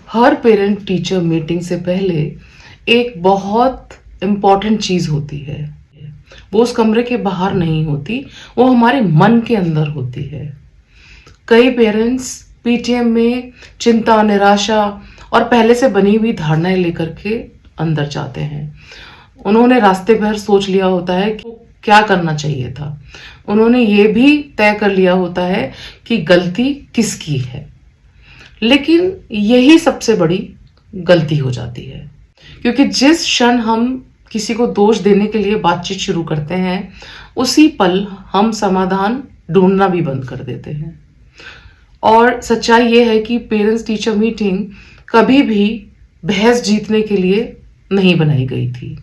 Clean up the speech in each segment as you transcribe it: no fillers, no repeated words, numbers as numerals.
हर parent teacher meeting से पहले एक बहुत इम्पॉर्टेंट चीज़ होती है। वो उस कमरे के बाहर नहीं होती, वो हमारे मन के अंदर होती है। कई पेरेंट्स पीटीएम में चिंता, निराशा और पहले से बनी हुई धारणाएं लेकर के अंदर जाते हैं। उन्होंने रास्ते भर सोच लिया होता है कि क्या करना चाहिए था। उन्होंने ये भी तय कर लिया होता है कि गलती किसकी है। लेकिन यही सबसे बड़ी गलती हो जाती है, क्योंकि जिस क्षण हम किसी को दोष देने के लिए बातचीत शुरू करते हैं, उसी पल हम समाधान ढूंढना भी बंद कर देते हैं। और सच्चाई ये है कि पेरेंट्स टीचर मीटिंग कभी भी बहस जीतने के लिए नहीं बनाई गई थी।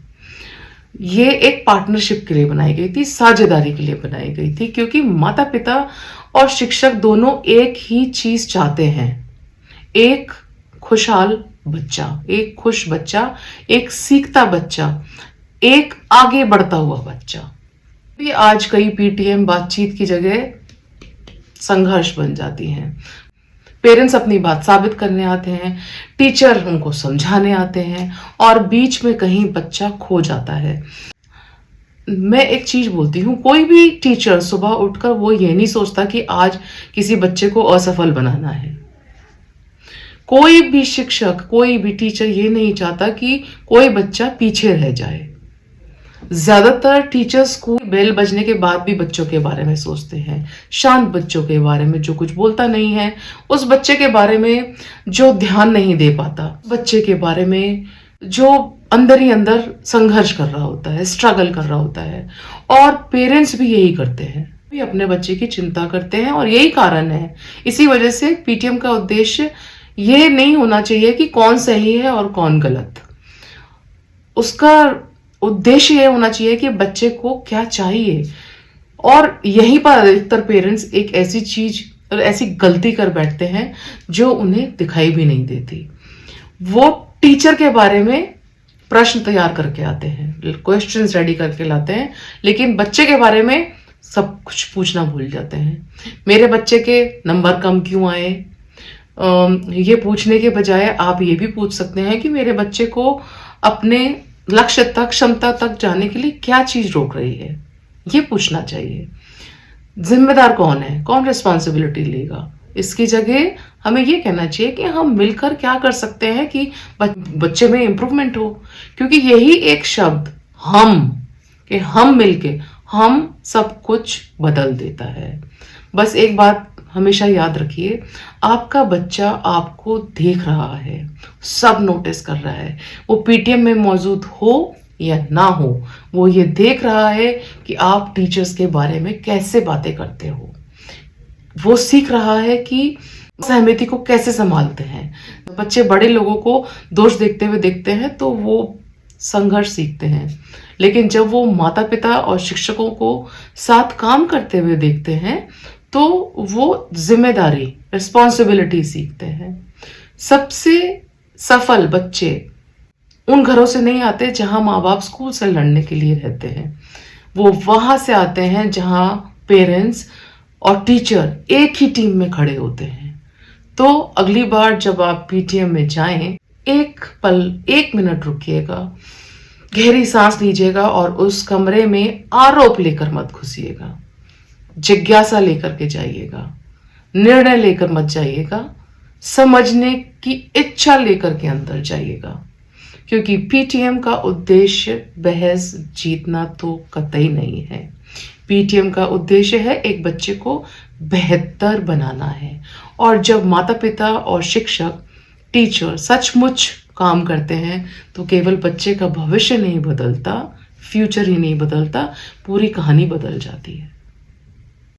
ये एक पार्टनरशिप के लिए बनाई गई थी, साझेदारी के लिए बनाई गई थी, क्योंकि माता पिता और शिक्षक दोनों एक ही चीज चाहते हैं, एक खुशहाल बच्चा, एक खुश बच्चा, एक सीखता बच्चा, एक आगे बढ़ता हुआ बच्चा। भी आज कई पीटीएम बातचीत की जगह संघर्ष बन जाती हैं। पेरेंट्स अपनी बात साबित करने आते हैं, टीचर उनको समझाने आते हैं और बीच में कहीं बच्चा खो जाता है। मैं एक चीज बोलती हूँ, कोई भी टीचर सुबह उठकर वो ये नहीं सोचता कि आज किसी बच्चे को असफल बनाना है। कोई भी शिक्षक, कोई भी टीचर ये नहीं चाहता कि कोई बच्चा पीछे रह जाए। ज्यादातर टीचर्स स्कूल बेल बजने के बाद भी बच्चों के बारे में सोचते हैं, शांत बच्चों के बारे में जो कुछ बोलता नहीं है, उस बच्चे के बारे में जो ध्यान नहीं दे पाता, बच्चे के बारे में जो अंदर ही अंदर संघर्ष कर रहा होता है, स्ट्रगल कर रहा होता है। और पेरेंट्स भी यही करते हैं, भी अपने बच्चे की चिंता करते हैं और यही कारण है। इसी वजह से पीटीएम का उद्देश्य ये नहीं होना चाहिए कि कौन सही है और कौन गलत। उसका उद्देश्य ये होना चाहिए कि बच्चे को क्या चाहिए। और यहीं पर अधिकतर पेरेंट्स एक ऐसी चीज और ऐसी गलती कर बैठते हैं जो उन्हें दिखाई भी नहीं देती। वो टीचर के बारे में प्रश्न तैयार करके आते हैं, क्वेश्चंस रेडी करके लाते हैं, लेकिन बच्चे के बारे में सब कुछ पूछना भूल जाते हैं। मेरे बच्चे के नंबर कम क्यों आए, ये पूछने के बजाय आप ये भी पूछ सकते हैं कि मेरे बच्चे को अपने लक्ष्य तक, क्षमता तक जाने के लिए क्या चीज रोक रही है, ये पूछना चाहिए। जिम्मेदार कौन है, कौन रिस्पॉन्सिबिलिटी लेगा। इसकी जगह हमें ये कहना चाहिए कि हम मिलकर क्या कर सकते हैं कि बच्चे में इंप्रूवमेंट हो, क्योंकि यही एक शब्द हम, कि हम मिलके हम सब कुछ बदल देता है। बस एक बात हमेशा याद रखिए, आपका बच्चा आपको देख रहा है, सब नोटिस कर रहा है। वो पीटीएम में मौजूद हो या ना हो, वो ये देख रहा है कि आप टीचर्स के बारे में कैसे बातें करते हो। वो सीख रहा है कि सहमति को कैसे संभालते हैं। बच्चे बड़े लोगों को दोष देखते हुए देखते हैं तो वो संघर्ष सीखते हैं, लेकिन जब वो माता पिता और शिक्षकों को साथ काम करते हुए देखते हैं तो वो जिम्मेदारी, रिस्पॉन्सिबिलिटी सीखते हैं। सबसे सफल बच्चे उन घरों से नहीं आते जहां माँ बाप स्कूल से लड़ने के लिए रहते हैं, वो वहां से आते हैं जहां पेरेंट्स और टीचर एक ही टीम में खड़े होते हैं। तो अगली बार जब आप पीटीएम में जाएं, एक पल, 1 मिनट रुकिएगा, गहरी सांस लीजिएगा और उस कमरे में आरोप लेकर मत घुसिएगा। जिज्ञासा लेकर के जाइएगा, निर्णय लेकर मत जाइएगा, समझने की इच्छा लेकर के अंदर जाइएगा। क्योंकि पीटीएम का उद्देश्य बहस जीतना तो कतई नहीं है। पीटीएम का उद्देश्य है एक बच्चे को बेहतर बनाना है। और जब माता पिता और शिक्षक, टीचर सचमुच काम करते हैं तो केवल बच्चे का भविष्य नहीं बदलता, फ्यूचर ही नहीं बदलता, पूरी कहानी बदल जाती है।